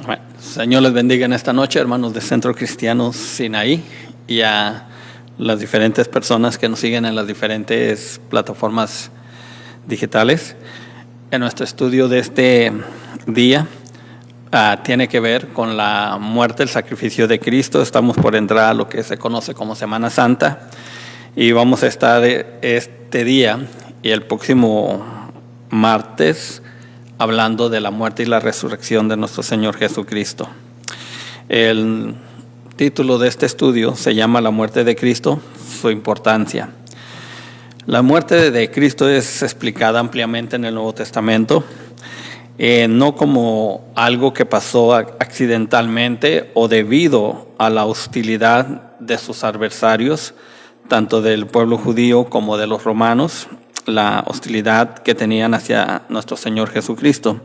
Bueno, Señor les bendiga en esta noche, hermanos de Centro Cristiano Sinaí, y a las diferentes personas que nos siguen en las diferentes plataformas digitales. En nuestro estudio de este día tiene que ver con la muerte, el sacrificio de Cristo. Estamos por entrar a lo que se conoce como Semana Santa, y vamos a estar este día y el próximo martes hablando de la muerte y la resurrección de nuestro Señor Jesucristo. El título de este estudio se llama La muerte de Cristo, su importancia. La muerte de Cristo es explicada ampliamente en el Nuevo Testamento, no como algo que pasó accidentalmente o debido a la hostilidad de sus adversarios, tanto del pueblo judío como de los romanos, la hostilidad que tenían hacia nuestro Señor Jesucristo,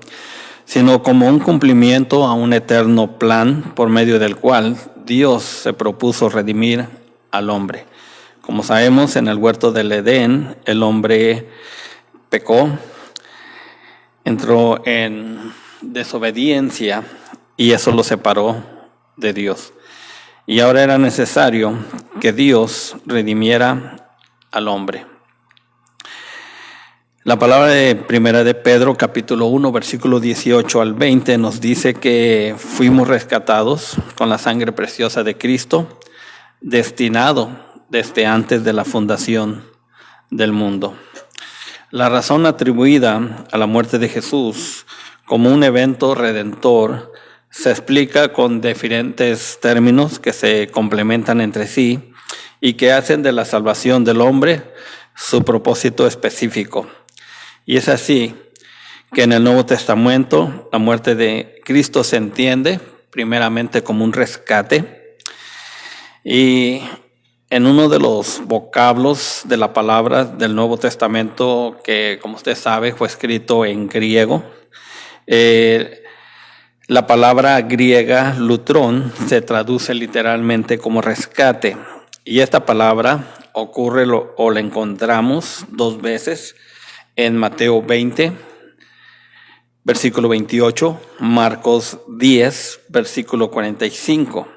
sino como un cumplimiento a un eterno plan por medio del cual Dios se propuso redimir al hombre. Como sabemos, en el huerto del Edén, el hombre pecó, entró en desobediencia y eso lo separó de Dios. Y ahora era necesario que Dios redimiera al hombre. La palabra de Primera de Pedro, capítulo 1, versículo 18 al 20, nos dice que fuimos rescatados con la sangre preciosa de Cristo, destinado desde antes de la fundación del mundo. La razón atribuida a la muerte de Jesús como un evento redentor se explica con diferentes términos que se complementan entre sí y que hacen de la salvación del hombre su propósito específico. Y es así que en el Nuevo Testamento la muerte de Cristo se entiende primeramente como un rescate, y en uno de los vocablos de la palabra del Nuevo Testamento, que como usted sabe fue escrito en griego, la palabra griega lutrón se traduce literalmente como rescate, y esta palabra ocurre o la encontramos dos veces en Mateo 20, versículo 28, Marcos 10, versículo 45.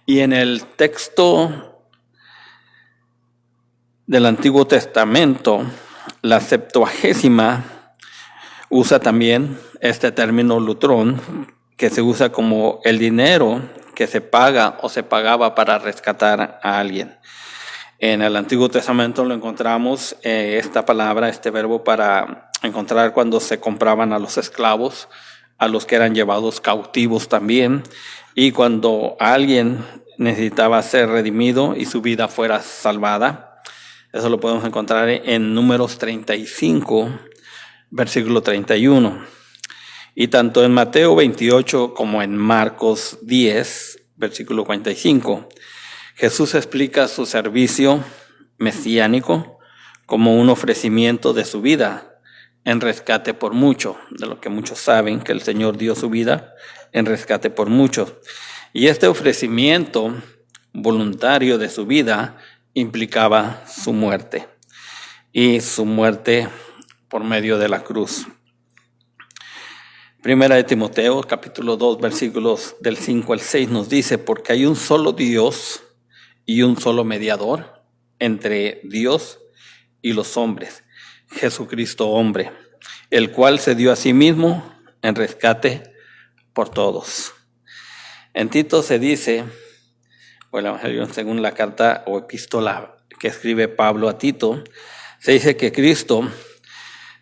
Y en el texto del Antiguo Testamento, la Septuagesima usa también este término lutrón, que se usa como el dinero que se paga o se pagaba para rescatar a alguien. En el Antiguo Testamento lo encontramos esta palabra, este verbo, para encontrar cuando se compraban a los esclavos, a los que eran llevados cautivos también, y cuando alguien necesitaba ser redimido y su vida fuera salvada. Eso lo podemos encontrar en Números 35, versículo 31. Y tanto en Mateo 28 como en Marcos 10, versículo 45. Jesús explica su servicio mesiánico como un ofrecimiento de su vida en rescate por muchos, de lo que muchos saben que el Señor dio su vida en rescate por muchos. Y este ofrecimiento voluntario de su vida implicaba su muerte, y su muerte por medio de la cruz. Primera de Timoteo, capítulo 2, versículos del 5 al 6 nos dice: porque hay un solo Dios y un solo mediador entre Dios y los hombres, Jesucristo hombre, el cual se dio a sí mismo en rescate por todos. En Tito se dice, bueno, según la carta o epístola que escribe Pablo a Tito, se dice que Cristo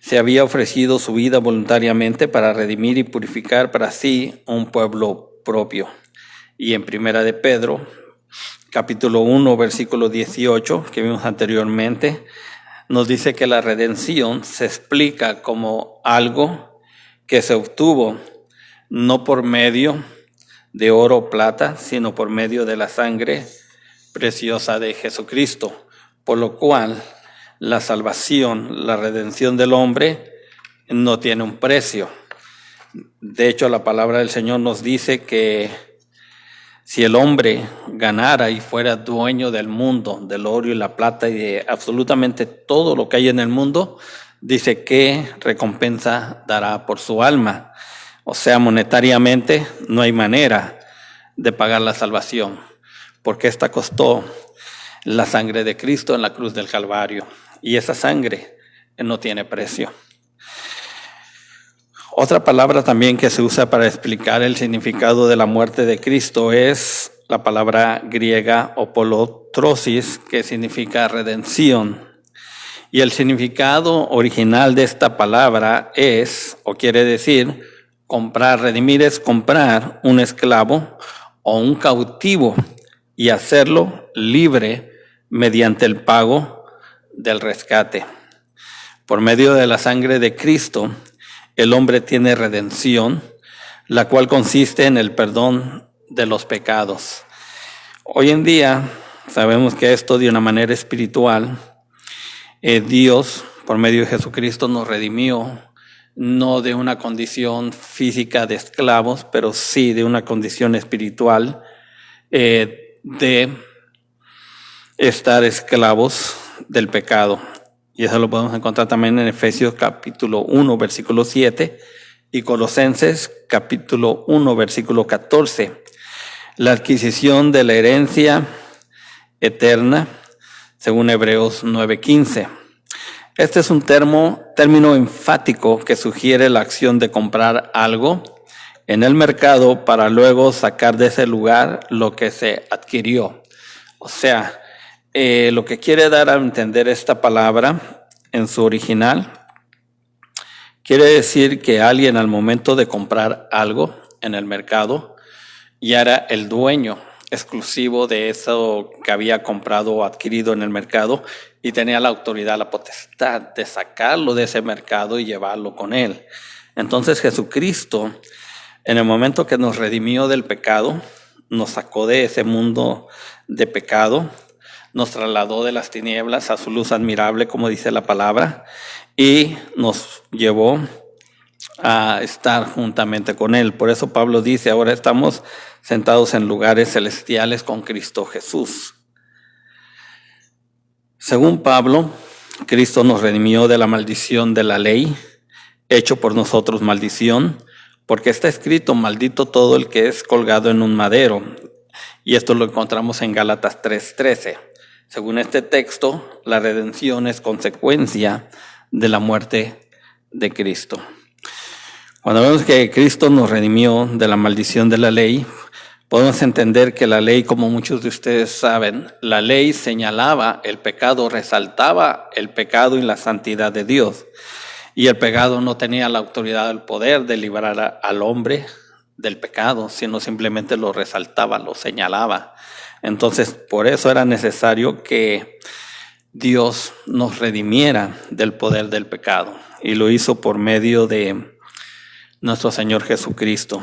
se había ofrecido su vida voluntariamente para redimir y purificar para sí un pueblo propio. Y en Primera de Pedro, capítulo 1, versículo 18, que vimos anteriormente, nos dice que la redención se explica como algo que se obtuvo no por medio de oro o plata, sino por medio de la sangre preciosa de Jesucristo, por lo cual la salvación, la redención del hombre no tiene un precio. De hecho, la palabra del Señor nos dice que si el hombre ganara y fuera dueño del mundo, del oro y la plata y de absolutamente todo lo que hay en el mundo, dice que recompensa dará por su alma. O sea, monetariamente no hay manera de pagar la salvación, porque esta costó la sangre de Cristo en la cruz del Calvario, y esa sangre no tiene precio. Otra palabra también que se usa para explicar el significado de la muerte de Cristo es la palabra griega apolutrosis, que significa redención. Y el significado original de esta palabra es, o quiere decir, comprar. Redimir es comprar un esclavo o un cautivo y hacerlo libre mediante el pago del rescate. Por medio de la sangre de Cristo, el hombre tiene redención, la cual consiste en el perdón de los pecados. Hoy en día sabemos que esto de una manera espiritual, Dios, por medio de Jesucristo, nos redimió, no de una condición física de esclavos, pero sí de una condición espiritual de estar esclavos del pecado. Y eso lo podemos encontrar también en Efesios capítulo 1, versículo 7 y Colosenses capítulo 1, versículo 14. La adquisición de la herencia eterna, según Hebreos 9:15. Este es un término enfático que sugiere la acción de comprar algo en el mercado para luego sacar de ese lugar lo que se adquirió. O sea, lo que quiere dar a entender esta palabra en su original quiere decir que alguien al momento de comprar algo en el mercado ya era el dueño exclusivo de eso que había comprado o adquirido en el mercado y tenía la autoridad, la potestad de sacarlo de ese mercado y llevarlo con él. Entonces Jesucristo, en el momento que nos redimió del pecado, nos sacó de ese mundo de pecado, nos trasladó de las tinieblas a su luz admirable, como dice la palabra, y nos llevó a estar juntamente con Él. Por eso Pablo dice, ahora estamos sentados en lugares celestiales con Cristo Jesús. Según Pablo, Cristo nos redimió de la maldición de la ley, hecho por nosotros maldición, porque está escrito, maldito todo el que es colgado en un madero. Y esto lo encontramos en Gálatas 3:13. Según este texto, la redención es consecuencia de la muerte de Cristo. Cuando vemos que Cristo nos redimió de la maldición de la ley, podemos entender que la ley, como muchos de ustedes saben, la ley señalaba el pecado, resaltaba el pecado y la santidad de Dios. Y el pecado no tenía la autoridad, el poder de librar al hombre del pecado, sino simplemente lo resaltaba, lo señalaba. Entonces, por eso era necesario que Dios nos redimiera del poder del pecado. Y lo hizo por medio de nuestro Señor Jesucristo.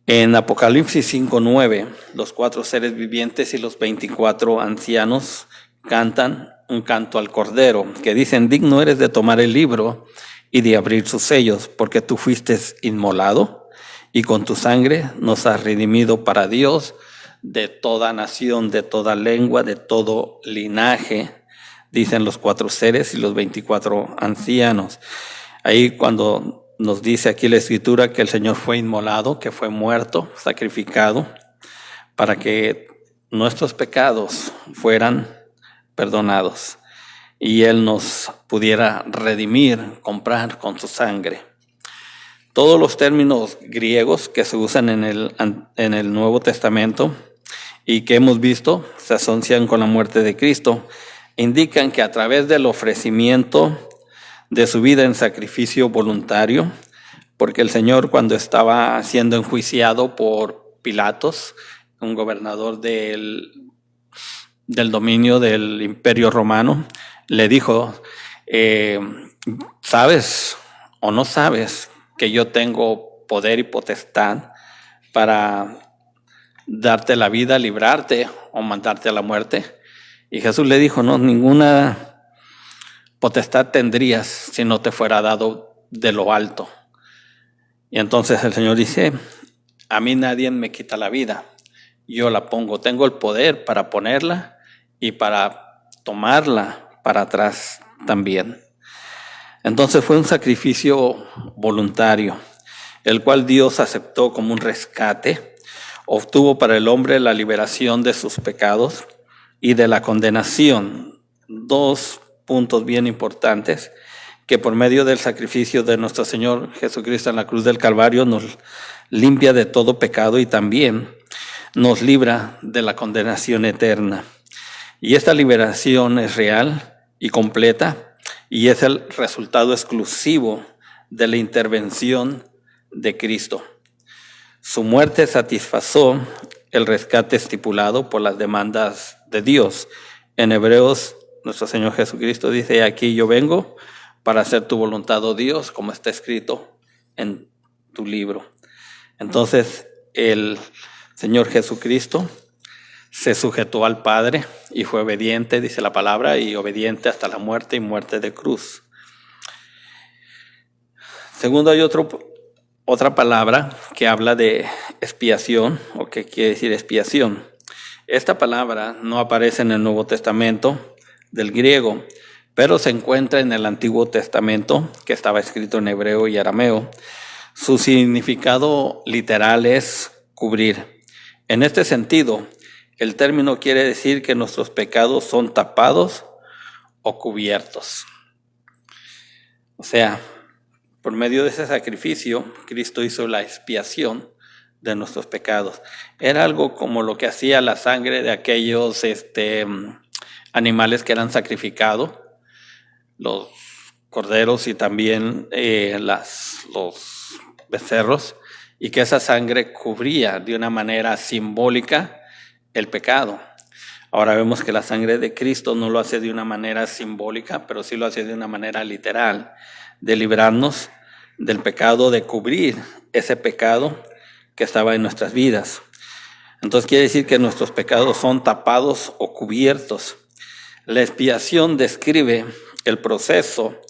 En Apocalipsis 5:9, los 4 seres vivientes y los 24 ancianos cantan un canto al Cordero, que dicen, digno eres de tomar el libro y de abrir sus sellos, porque tú fuiste inmolado y con tu sangre nos has redimido para Dios de toda nación, de toda lengua, de todo linaje, dicen los 4 seres y los 24 ancianos. Ahí cuando nos dice aquí la Escritura que el Señor fue inmolado, que fue muerto, sacrificado, para que nuestros pecados fueran perdonados y Él nos pudiera redimir, comprar con su sangre. Todos los términos griegos que se usan en el Nuevo Testamento y que hemos visto se asocian con la muerte de Cristo, indican que a través del ofrecimiento de su vida en sacrificio voluntario, porque el Señor, cuando estaba siendo enjuiciado por Pilatos, un gobernador del dominio del Imperio Romano, le dijo, ¿sabes o no sabes que yo tengo poder y potestad para darte la vida, librarte o mandarte a la muerte? Y Jesús le dijo, no, ninguna potestad tendrías si no te fuera dado de lo alto. Y entonces el Señor dice, a mí nadie me quita la vida, yo la pongo, tengo el poder para ponerla y para tomarla para atrás también. Entonces fue un sacrificio voluntario, el cual Dios aceptó como un rescate. Obtuvo para el hombre la liberación de sus pecados y de la condenación. Dos puntos bien importantes, que por medio del sacrificio de nuestro Señor Jesucristo en la cruz del Calvario nos limpia de todo pecado y también nos libra de la condenación eterna. Y esta liberación es real y completa y es el resultado exclusivo de la intervención de Cristo. Su muerte satisfazó el rescate estipulado por las demandas de Dios. En Hebreos, nuestro Señor Jesucristo dice: aquí yo vengo para hacer tu voluntad, oh Dios, como está escrito en tu libro. Entonces, el Señor Jesucristo se sujetó al Padre y fue obediente, dice la palabra, y obediente hasta la muerte y muerte de cruz. Segundo, hay otra palabra que habla de expiación, o que quiere decir expiación. Esta palabra no aparece en el Nuevo Testamento del griego, pero se encuentra en el Antiguo Testamento, que estaba escrito en hebreo y arameo. Su significado literal es cubrir. En este sentido, el término quiere decir que nuestros pecados son tapados o cubiertos. O sea, por medio de ese sacrificio, Cristo hizo la expiación de nuestros pecados. Era algo como lo que hacía la sangre de aquellos animales que eran sacrificados, los corderos y también los becerros, y que esa sangre cubría de una manera simbólica el pecado. Ahora vemos que la sangre de Cristo no lo hace de una manera simbólica, pero sí lo hace de una manera literal, de librarnos del pecado, de cubrir ese pecado que estaba en nuestras vidas. Entonces quiere decir que nuestros pecados son tapados o cubiertos. La expiación describe el proceso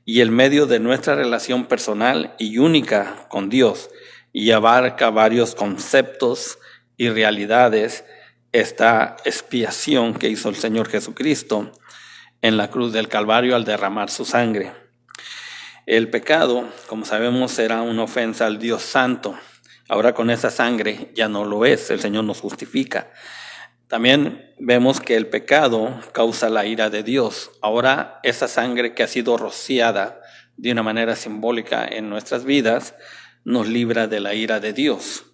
y el medio de nuestra relación personal y única con Dios, y abarca varios conceptos y realidades. Esta expiación que hizo el Señor Jesucristo en la cruz del Calvario al derramar su sangre. El pecado, como sabemos, era una ofensa al Dios Santo. Ahora con esa sangre ya no lo es, el Señor nos justifica. También vemos que el pecado causa la ira de Dios. Ahora esa sangre que ha sido rociada de una manera simbólica en nuestras vidas nos libra de la ira de Dios.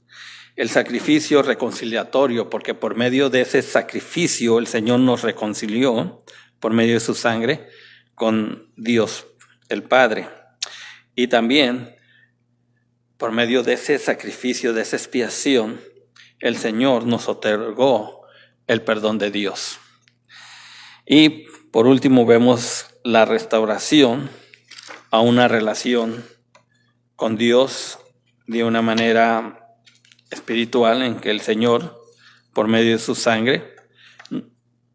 El sacrificio reconciliatorio, porque por medio de ese sacrificio el Señor nos reconcilió por medio de su sangre con Dios el Padre. Y también por medio de ese sacrificio, de esa expiación, el Señor nos otorgó el perdón de Dios. Y por último vemos la restauración a una relación con Dios de una manera espiritual, en que el Señor, por medio de su sangre,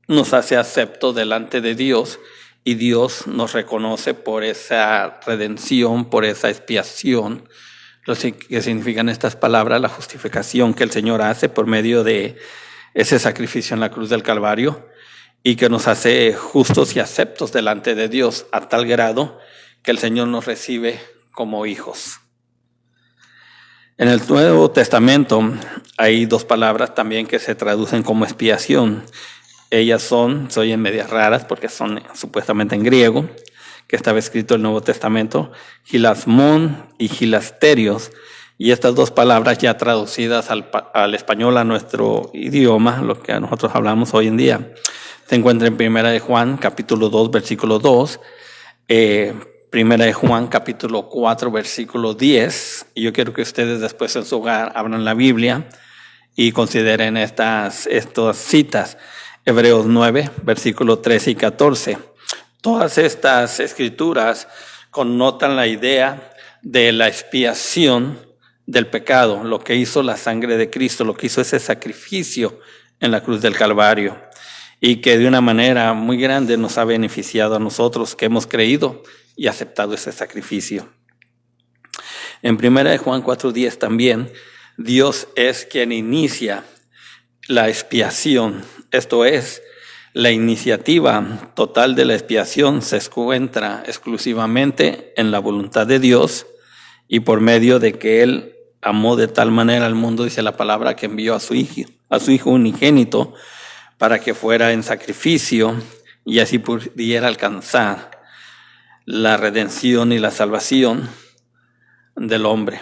nos hace acepto delante de Dios, y Dios nos reconoce por esa redención, por esa expiación. Lo que significan estas palabras: la justificación que el Señor hace por medio de ese sacrificio en la cruz del Calvario, y que nos hace justos y aceptos delante de Dios, a tal grado que el Señor nos recibe como hijos. En el Nuevo Testamento hay dos palabras también que se traducen como expiación. Ellas se oyen medias raras porque son supuestamente en griego, que estaba escrito en el Nuevo Testamento: hilasmón y hilasterios. Y estas dos palabras, ya traducidas al español, a nuestro idioma, lo que nosotros hablamos hoy en día, se encuentra en Primera de Juan, capítulo 2, versículo 2, Primera de Juan, capítulo 4, versículo 10. Y yo quiero que ustedes después en su hogar abran la Biblia y consideren estas citas. Hebreos 9, versículo 13 y 14. Todas estas escrituras connotan la idea de la expiación del pecado, lo que hizo la sangre de Cristo, lo que hizo ese sacrificio en la cruz del Calvario, y que de una manera muy grande nos ha beneficiado a nosotros que hemos creído y aceptado ese sacrificio. En 1 Juan 4:10 también, Dios es quien inicia la expiación, esto es, La iniciativa total de la expiación se encuentra exclusivamente en la voluntad de Dios y por medio de que Él amó de tal manera al mundo, dice la palabra, que envió a su hijo unigénito para que fuera en sacrificio y así pudiera alcanzar la redención y la salvación del hombre.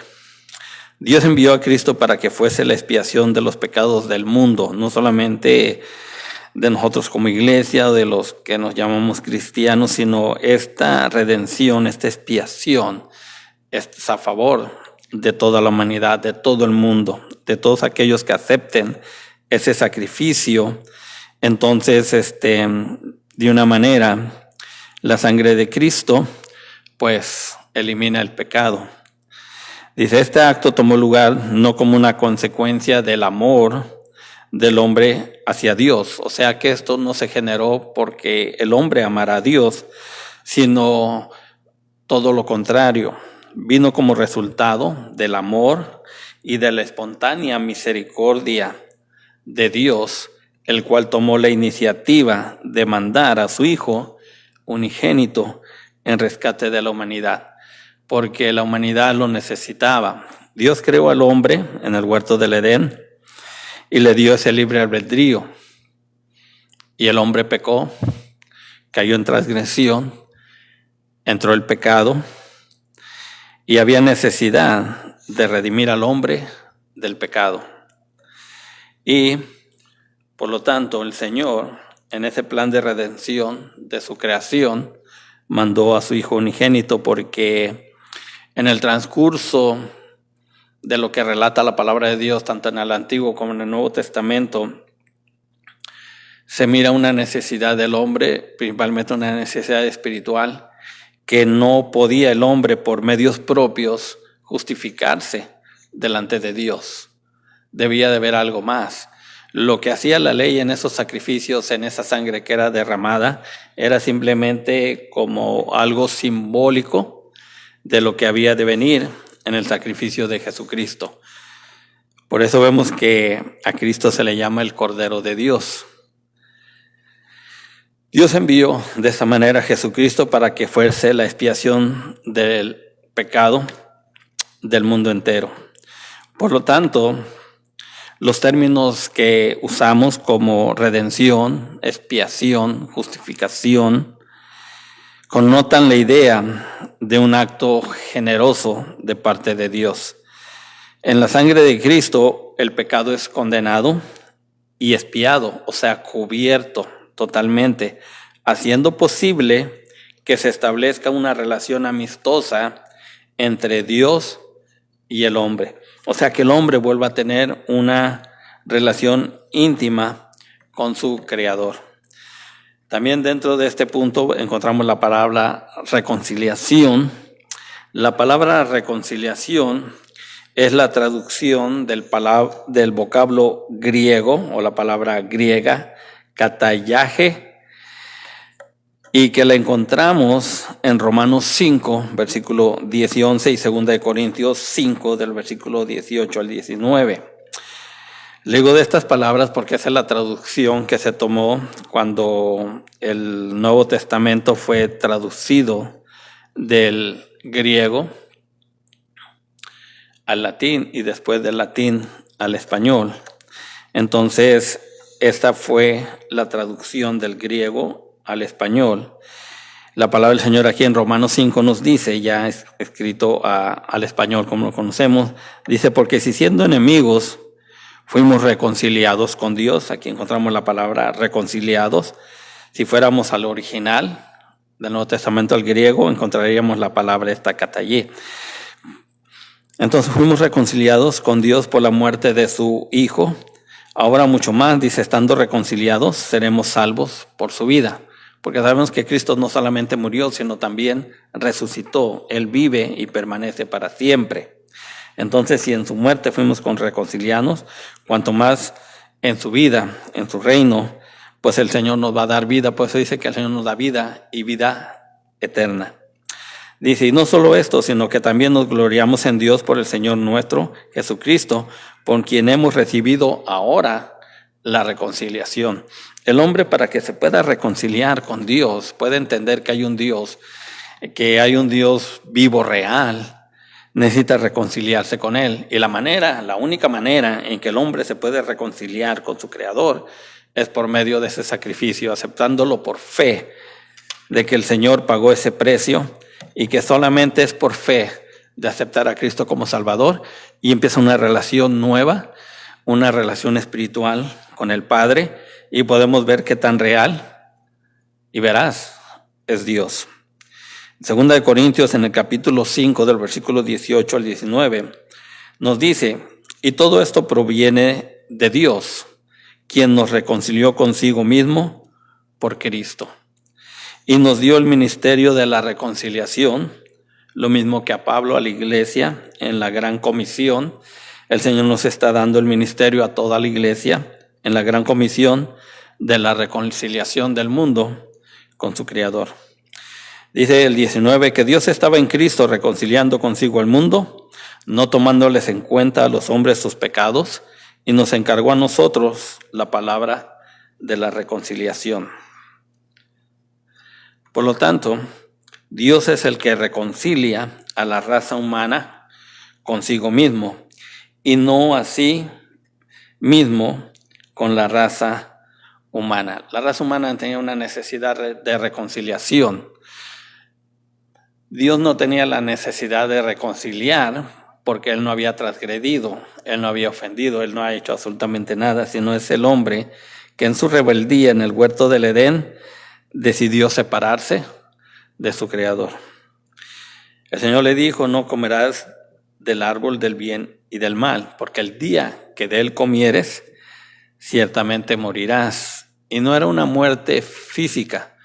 Dios envió a Cristo para que fuese la expiación de los pecados del mundo, no solamente de nosotros como iglesia o de los que nos llamamos cristianos, sino esta redención, esta expiación es a favor de toda la humanidad, de todo el mundo, de todos aquellos que acepten ese sacrificio. Entonces, de una manera, la sangre de Cristo, pues, elimina el pecado. Dice, este acto tomó lugar no como una consecuencia del amor del hombre hacia Dios. O sea que esto no se generó porque el hombre amara a Dios, sino todo lo contrario. Vino como resultado del amor y de la espontánea misericordia de Dios, el cual tomó la iniciativa de mandar a su Hijo unigénito en rescate de la humanidad, porque la humanidad lo necesitaba. Dios creó al hombre en el huerto del Edén y le dio ese libre albedrío. Y el hombre pecó, cayó en transgresión, entró el pecado y había necesidad de redimir al hombre del pecado. Y por lo tanto el Señor, en ese plan de redención de su creación, mandó a su Hijo unigénito, porque en el transcurso de lo que relata la palabra de Dios, tanto en el Antiguo como en el Nuevo Testamento, se mira una necesidad del hombre, principalmente una necesidad espiritual, que no podía el hombre por medios propios justificarse delante de Dios. Debía de haber algo más. Lo que hacía la ley en esos sacrificios, en esa sangre que era derramada, era simplemente como algo simbólico de lo que había de venir en el sacrificio de Jesucristo. Por eso vemos que a Cristo se le llama el Cordero de Dios. Dios envió de esta manera a Jesucristo para que fuese la expiación del pecado del mundo entero. Por lo tanto, los términos que usamos como redención, expiación, justificación, connotan la idea de un acto generoso de parte de Dios. En la sangre de Cristo, el pecado es condenado y expiado, o sea, cubierto totalmente, haciendo posible que se establezca una relación amistosa entre Dios y el hombre. O sea, que el hombre vuelva a tener una relación íntima con su Creador. También dentro de este punto encontramos la palabra reconciliación. La palabra reconciliación es la traducción del vocablo griego, o la palabra griega, katayaje, y que la encontramos en Romanos 5, versículo 10 y 11, y 2 de Corintios 5, del versículo 18 al 19. Le digo de estas palabras porque esa es la traducción que se tomó cuando el Nuevo Testamento fue traducido del griego al latín y después del latín al español. Entonces, esta fue la traducción del griego al español. La palabra del Señor aquí en Romanos 5 nos dice, ya es escrito al español como lo conocemos, dice, porque si siendo enemigos fuimos reconciliados con Dios, aquí encontramos la palabra reconciliados. Si fuéramos al original del Nuevo Testamento al griego, encontraríamos la palabra esta katayé. Entonces fuimos reconciliados con Dios por la muerte de su Hijo. Ahora mucho más, dice, estando reconciliados, seremos salvos por su vida. Porque sabemos que Cristo no solamente murió, sino también resucitó. Él vive y permanece para siempre. Entonces, si en su muerte fuimos reconciliados, cuanto más en su vida, en su reino, pues el Señor nos va a dar vida. Por eso dice que el Señor nos da vida y vida eterna. Dice, y no solo esto, sino que también nos gloriamos en Dios por el Señor nuestro, Jesucristo, por quien hemos recibido ahora la reconciliación. El hombre, para que se pueda reconciliar con Dios, puede entender que hay un Dios vivo, real, necesita reconciliarse con Él. Y la única manera en que el hombre se puede reconciliar con su Creador es por medio de ese sacrificio, aceptándolo por fe, de que el Señor pagó ese precio y que solamente es por fe de aceptar a Cristo como Salvador y empieza una relación nueva, una relación espiritual con el Padre, y podemos ver qué tan real y veraz es Dios. Segunda de Corintios, en el capítulo 5, del versículo 18 al 19, nos dice: y todo esto proviene de Dios, quien nos reconcilió consigo mismo por Cristo, y nos dio el ministerio de la reconciliación, lo mismo que a Pablo, a la iglesia, en la gran comisión. El Señor nos está dando el ministerio a toda la iglesia, en la gran comisión de la reconciliación del mundo con su Creador. Dice el 19 que Dios estaba en Cristo reconciliando consigo al mundo, no tomándoles en cuenta a los hombres sus pecados, y nos encargó a nosotros la palabra de la reconciliación. Por lo tanto, Dios es el que reconcilia a la raza humana consigo mismo, y no así mismo con la raza humana. La raza humana tenía una necesidad de reconciliación. Dios no tenía la necesidad de reconciliar porque Él no había transgredido, Él no había ofendido, Él no ha hecho absolutamente nada, sino es el hombre que en su rebeldía en el huerto del Edén decidió separarse de su Creador. El Señor le dijo: no comerás del árbol del bien y del mal, porque el día que de él comieres, ciertamente morirás. Y no era una muerte física,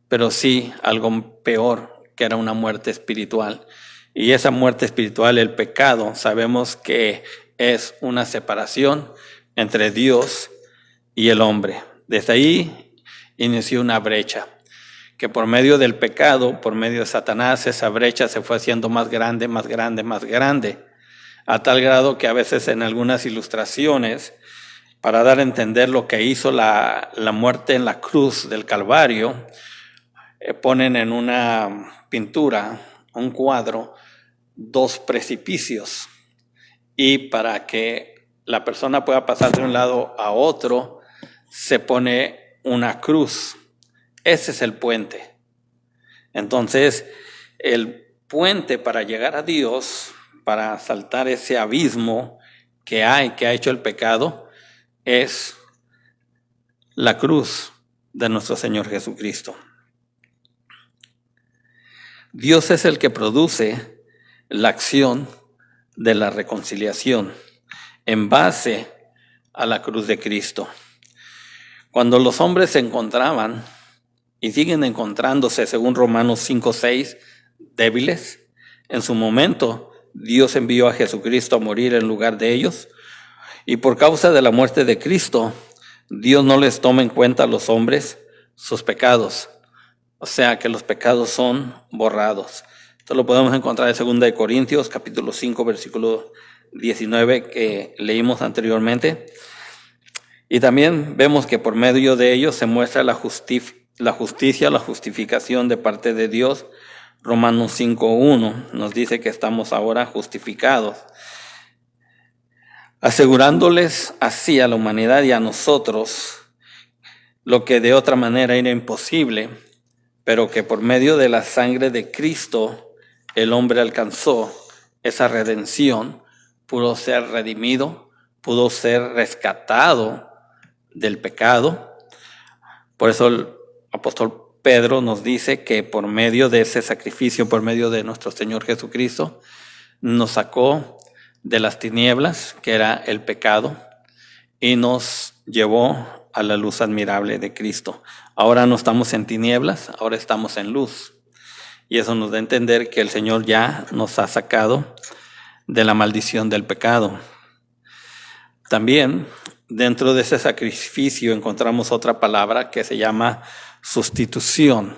pero sí algo peor, que era una muerte espiritual. Y esa muerte espiritual, el pecado, sabemos que es una separación entre Dios y el hombre. Desde ahí inició una brecha, que por medio del pecado, por medio de Satanás, esa brecha se fue haciendo más grande, más grande, más grande, a tal grado que a veces en algunas ilustraciones, para dar a entender lo que hizo la muerte en la cruz del Calvario, ponen en una pintura, un cuadro, dos precipicios, y para que la persona pueda pasar de un lado a otro, se pone una cruz. Ese es el puente. Entonces, el puente para llegar a Dios, para saltar ese abismo que ha hecho el pecado, es la cruz de nuestro Señor Jesucristo. Dios es el que produce la acción de la reconciliación en base a la cruz de Cristo. Cuando los hombres se encontraban y siguen encontrándose, según Romanos 5:6, débiles, en su momento Dios envió a Jesucristo a morir en lugar de ellos, y por causa de la muerte de Cristo, Dios no les toma en cuenta a los hombres sus pecados. O sea que los pecados son borrados. Esto lo podemos encontrar en 2 de Corintios, capítulo 5, versículo 19, que leímos anteriormente. Y también vemos que por medio de ellos se muestra la justicia, la justificación de parte de Dios. Romanos 5:1 nos dice que estamos ahora justificados, asegurándoles así a la humanidad y a nosotros lo que de otra manera era imposible, pero que por medio de la sangre de Cristo el hombre alcanzó esa redención, pudo ser redimido, pudo ser rescatado del pecado. Por eso el apóstol Pedro nos dice que por medio de ese sacrificio, por medio de nuestro Señor Jesucristo, nos sacó de las tinieblas, que era el pecado, y nos llevó a la luz admirable de Cristo. Ahora no estamos en tinieblas, ahora estamos en luz. Y eso nos da a entender que el Señor ya nos ha sacado de la maldición del pecado. También dentro de ese sacrificio encontramos otra palabra que se llama sustitución.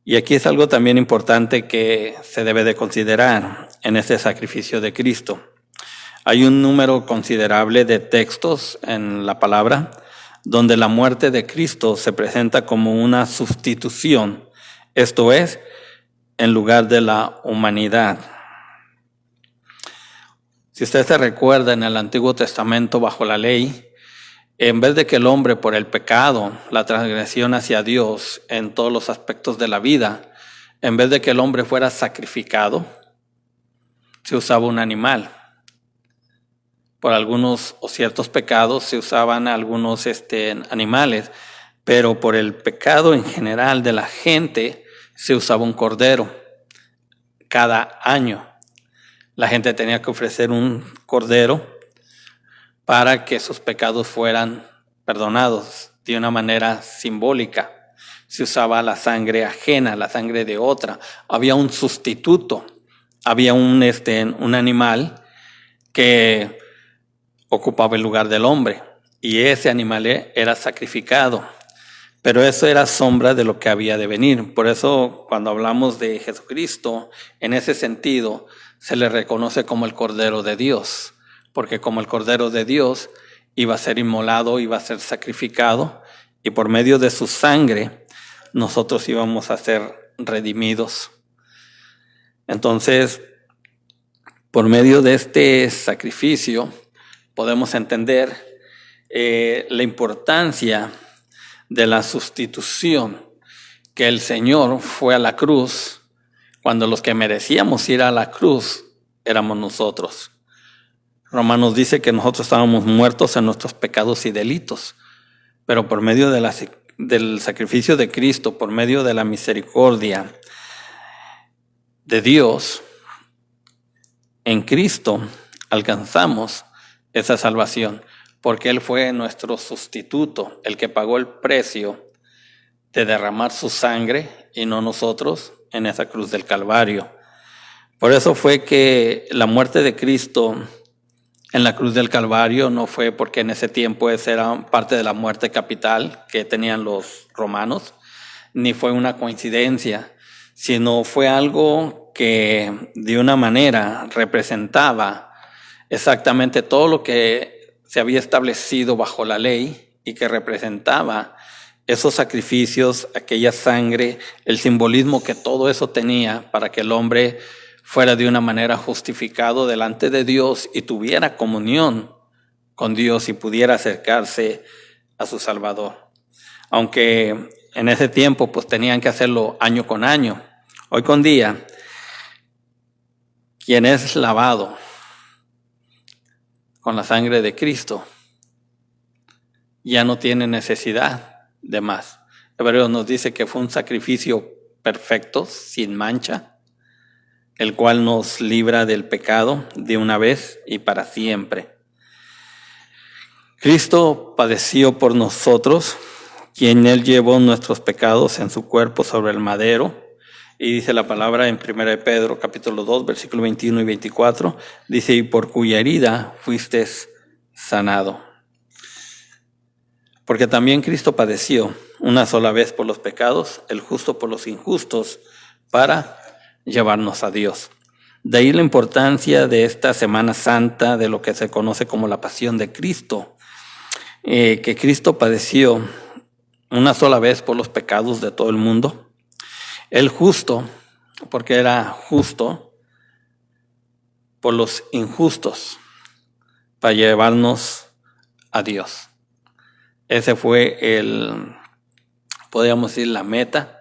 Y aquí es algo también importante que se debe de considerar en este sacrificio de Cristo. Hay un número considerable de textos en la palabra. donde la muerte de Cristo se presenta como una sustitución, esto es, en lugar de la humanidad. Si usted se recuerda, en el Antiguo Testamento, bajo la ley, en vez de que el hombre, por el pecado, la transgresión hacia Dios en todos los aspectos de la vida, en vez de que el hombre fuera sacrificado, se usaba un animal. Por algunos o ciertos pecados se usaban algunos animales, pero por el pecado en general de la gente se usaba un cordero cada año. La gente tenía que ofrecer un cordero para que sus pecados fueran perdonados de una manera simbólica. Se usaba la sangre ajena, la sangre de otra. Había un sustituto, había un animal que ocupaba el lugar del hombre y ese animal era sacrificado. Pero eso era sombra de lo que había de venir. Por eso cuando hablamos de Jesucristo, en ese sentido, se le reconoce como el Cordero de Dios. Porque como el Cordero de Dios iba a ser inmolado, iba a ser sacrificado, y por medio de su sangre nosotros íbamos a ser redimidos. Entonces, por medio de este sacrificio, podemos entender la importancia de la sustitución, que el Señor fue a la cruz cuando los que merecíamos ir a la cruz éramos nosotros. Romanos dice que nosotros estábamos muertos en nuestros pecados y delitos, pero por medio del sacrificio de Cristo, por medio de la misericordia de Dios, en Cristo alcanzamos esa salvación, porque Él fue nuestro sustituto, el que pagó el precio de derramar su sangre y no nosotros en esa cruz del Calvario. Por eso fue que la muerte de Cristo en la cruz del Calvario no fue porque en ese tiempo esa era parte de la muerte capital que tenían los romanos, ni fue una coincidencia, sino fue algo que de una manera representaba exactamente todo lo que se había establecido bajo la ley y que representaba esos sacrificios, aquella sangre, el simbolismo que todo eso tenía para que el hombre fuera de una manera justificado delante de Dios y tuviera comunión con Dios y pudiera acercarse a su Salvador. Aunque en ese tiempo pues tenían que hacerlo año con año. Hoy con día, quien es lavado con la sangre de Cristo ya no tiene necesidad de más. Hebreos nos dice que fue un sacrificio perfecto, sin mancha, el cual nos libra del pecado de una vez y para siempre. Cristo padeció por nosotros, quien Él llevó nuestros pecados en su cuerpo sobre el madero. Y dice la palabra en 1 Pedro capítulo 2, versículo 21 y 24, dice, y por cuya herida fuiste sanado. Porque también Cristo padeció una sola vez por los pecados, el justo por los injustos, para llevarnos a Dios. De ahí la importancia de esta Semana Santa, de lo que se conoce como la Pasión de Cristo, que Cristo padeció una sola vez por los pecados de todo el mundo. El justo, porque era justo, por los injustos, para llevarnos a Dios. Ese fue podríamos decir, la meta,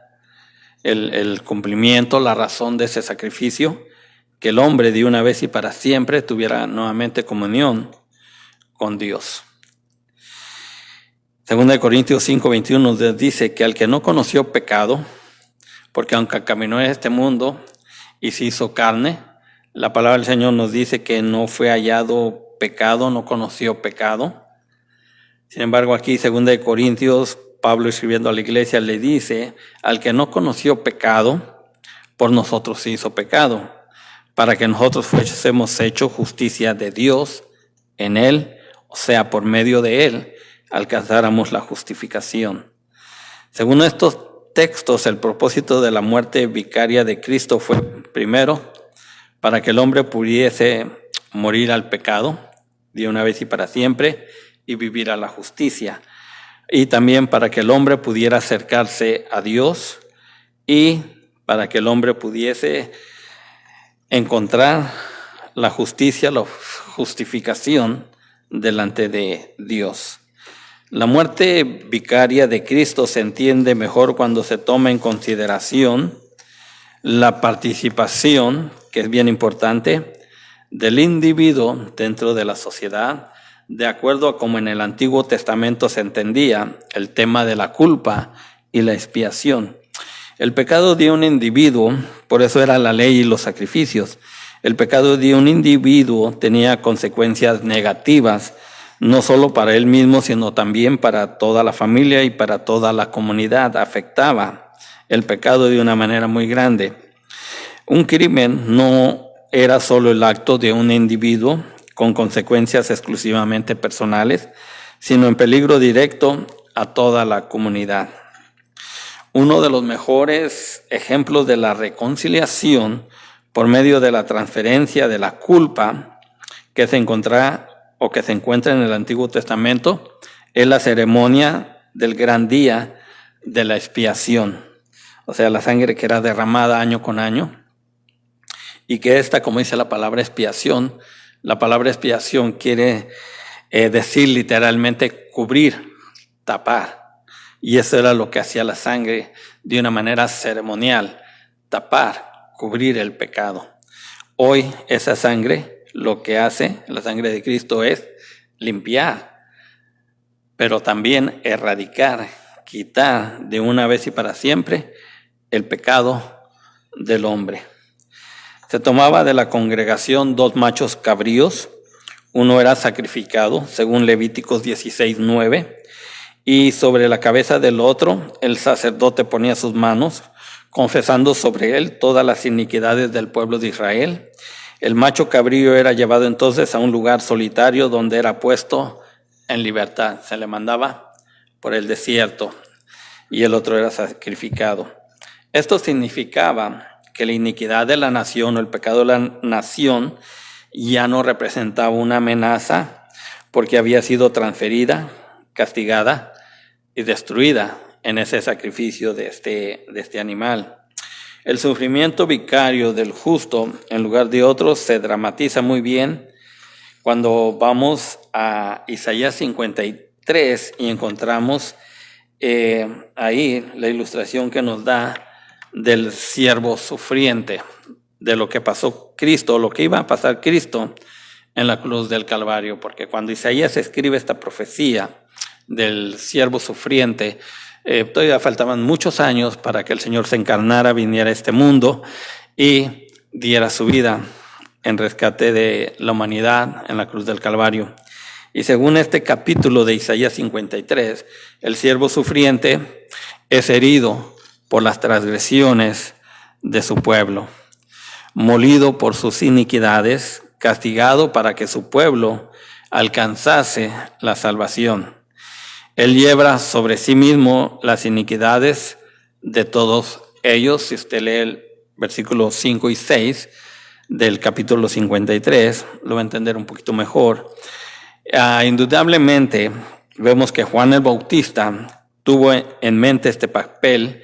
el cumplimiento, la razón de ese sacrificio, que el hombre de una vez y para siempre tuviera nuevamente comunión con Dios. Segunda de Corintios 5:21 nos dice que al que no conoció pecado, porque aunque caminó en este mundo y se hizo carne, la palabra del Señor nos dice que no fue hallado pecado, no conoció pecado. Sin embargo, aquí, segunda de Corintios, Pablo escribiendo a la iglesia le dice, al que no conoció pecado, por nosotros se hizo pecado, para que nosotros fuésemos hecho justicia de Dios en Él, o sea, por medio de Él, alcanzáramos la justificación. Según estos textos, el propósito de la muerte vicaria de Cristo fue, primero, para que el hombre pudiese morir al pecado de una vez y para siempre y vivir a la justicia. y también para que el hombre pudiera acercarse a Dios y para que el hombre pudiese encontrar la justicia, la justificación delante de Dios. La muerte vicaria de Cristo se entiende mejor cuando se toma en consideración la participación, que es bien importante, del individuo dentro de la sociedad, de acuerdo a como en el Antiguo Testamento se entendía el tema de la culpa y la expiación. El pecado de un individuo, por eso era la ley y los sacrificios, el pecado de un individuo tenía consecuencias negativas, no solo para él mismo, sino también para toda la familia y para toda la comunidad. Afectaba el pecado de una manera muy grande. Un crimen no era solo el acto de un individuo con consecuencias exclusivamente personales, sino en peligro directo a toda la comunidad. Uno de los mejores ejemplos de la reconciliación por medio de la transferencia de la culpa que se encuentra en el Antiguo Testamento es la ceremonia del gran día de la expiación, o sea, la sangre que era derramada año con año, y que esta, como dice la palabra expiación quiere decir literalmente cubrir, tapar, y eso era lo que hacía la sangre de una manera ceremonial, tapar, cubrir el pecado. Hoy esa sangre, lo que hace la sangre de Cristo es limpiar, pero también erradicar, quitar de una vez y para siempre el pecado del hombre. Se tomaba de la congregación 2 machos cabríos, uno era sacrificado, según Levíticos 16:9, y sobre la cabeza del otro el sacerdote ponía sus manos, confesando sobre él todas las iniquidades del pueblo de Israel. El macho cabrío era llevado entonces a un lugar solitario donde era puesto en libertad. Se le mandaba por el desierto y el otro era sacrificado. Esto significaba que la iniquidad de la nación o el pecado de la nación ya no representaba una amenaza porque había sido transferida, castigada y destruida en ese sacrificio de este animal. El sufrimiento vicario del justo en lugar de otros se dramatiza muy bien cuando vamos a Isaías 53 y encontramos ahí la ilustración que nos da del siervo sufriente, de lo que pasó Cristo, lo que iba a pasar Cristo en la cruz del Calvario, porque cuando Isaías escribe esta profecía del siervo sufriente, todavía faltaban muchos años para que el Señor se encarnara, viniera a este mundo y diera su vida en rescate de la humanidad en la cruz del Calvario. Y según este capítulo de Isaías 53, el siervo sufriente es herido por las transgresiones de su pueblo, molido por sus iniquidades, castigado para que su pueblo alcanzase la salvación. Él lleva sobre sí mismo las iniquidades de todos ellos. Si usted lee el versículo 5 y 6 del capítulo 53, lo va a entender un poquito mejor. Indudablemente, vemos que Juan el Bautista tuvo en mente este papel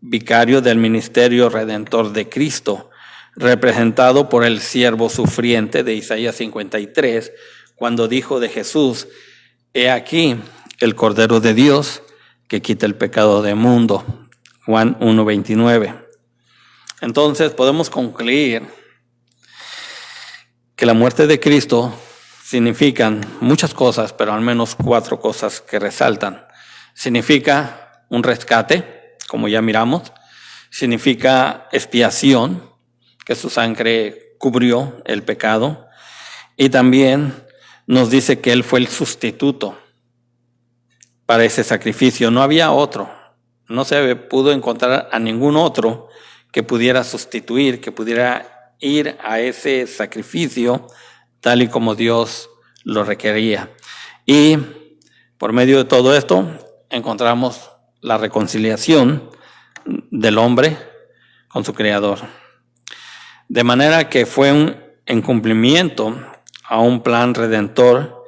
vicario del ministerio redentor de Cristo, representado por el siervo sufriente de Isaías 53, cuando dijo de Jesús: he aquí el Cordero de Dios que quita el pecado del mundo. Juan 1:29. Entonces podemos concluir que la muerte de Cristo significan muchas cosas, pero al menos 4 cosas que resaltan. Significa un rescate, como ya miramos. Significa expiación, que su sangre cubrió el pecado. Y también nos dice que Él fue el sustituto para ese sacrificio. No había otro. No se pudo encontrar a ningún otro que pudiera sustituir, que pudiera ir a ese sacrificio tal y como Dios lo requería. Y por medio de todo esto encontramos la reconciliación del hombre con su Creador. De manera que fue en cumplimiento a un plan redentor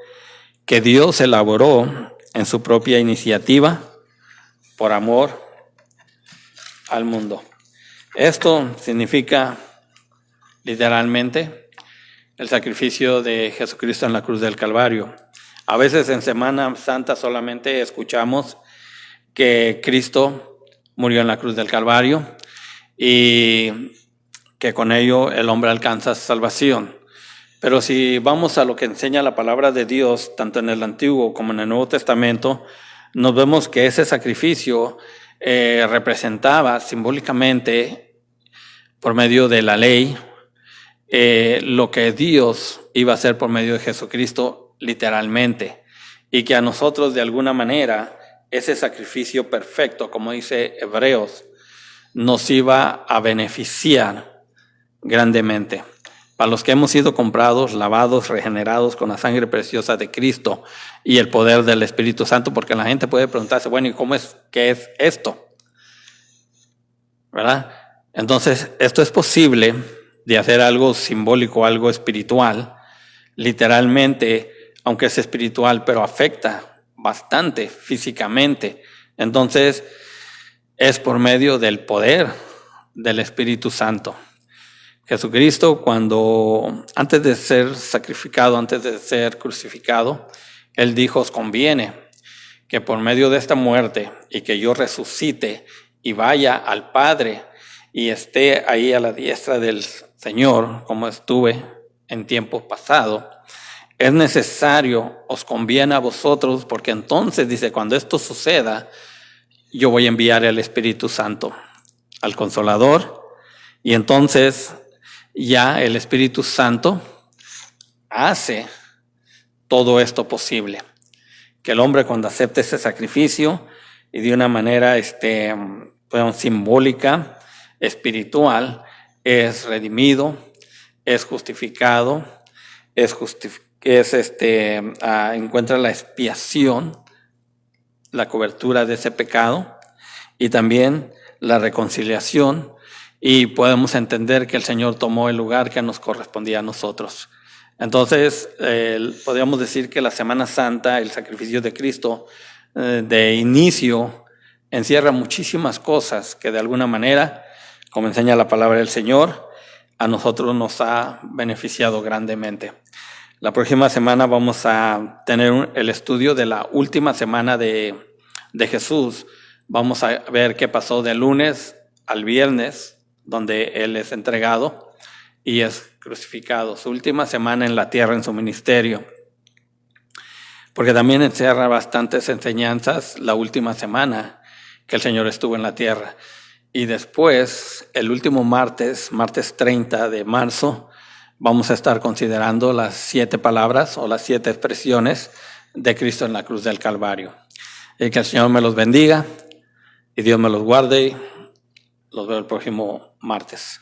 que Dios elaboró en su propia iniciativa por amor al mundo. Esto significa literalmente el sacrificio de Jesucristo en la cruz del Calvario. A veces en Semana Santa solamente escuchamos que Cristo murió en la cruz del Calvario y que con ello el hombre alcanza salvación. Pero si vamos a lo que enseña la palabra de Dios, tanto en el Antiguo como en el Nuevo Testamento, nos vemos que ese sacrificio representaba simbólicamente, por medio de la ley, lo que Dios iba a hacer por medio de Jesucristo literalmente, y que a nosotros de alguna manera ese sacrificio perfecto, como dice Hebreos, nos iba a beneficiar grandemente. Para los que hemos sido comprados, lavados, regenerados con la sangre preciosa de Cristo y el poder del Espíritu Santo, porque la gente puede preguntarse, bueno, ¿y qué es esto? ¿Verdad? Entonces, esto es posible de hacer algo simbólico, algo espiritual, literalmente, aunque es espiritual, pero afecta bastante físicamente. Entonces, es por medio del poder del Espíritu Santo. Jesucristo, antes de ser sacrificado, antes de ser crucificado, Él dijo, os conviene que por medio de esta muerte y que yo resucite y vaya al Padre y esté ahí a la diestra del Señor, como estuve en tiempo pasado, es necesario, os conviene a vosotros, porque entonces, dice, cuando esto suceda, yo voy a enviar el Espíritu Santo, al Consolador, y entonces ya el Espíritu Santo hace todo esto posible. Que el hombre, cuando acepte ese sacrificio y de una manera simbólica, espiritual, es redimido, es justificado, encuentra la expiación, la cobertura de ese pecado y también la reconciliación, y podemos entender que el Señor tomó el lugar que nos correspondía a nosotros. Entonces, podríamos decir que la Semana Santa, el sacrificio de Cristo, de inicio, encierra muchísimas cosas que de alguna manera, como enseña la palabra del Señor, a nosotros nos ha beneficiado grandemente. La próxima semana vamos a tener el estudio de la última semana de Jesús. Vamos a ver qué pasó de lunes al viernes, donde Él es entregado y es crucificado. Su última semana en la tierra en su ministerio. Porque también encierra bastantes enseñanzas la última semana que el Señor estuvo en la tierra. Y después, el último martes 30 de marzo, vamos a estar considerando las 7 palabras o las 7 expresiones de Cristo en la cruz del Calvario. Y que el Señor me los bendiga y Dios me los guarde. Los veo el próximo martes.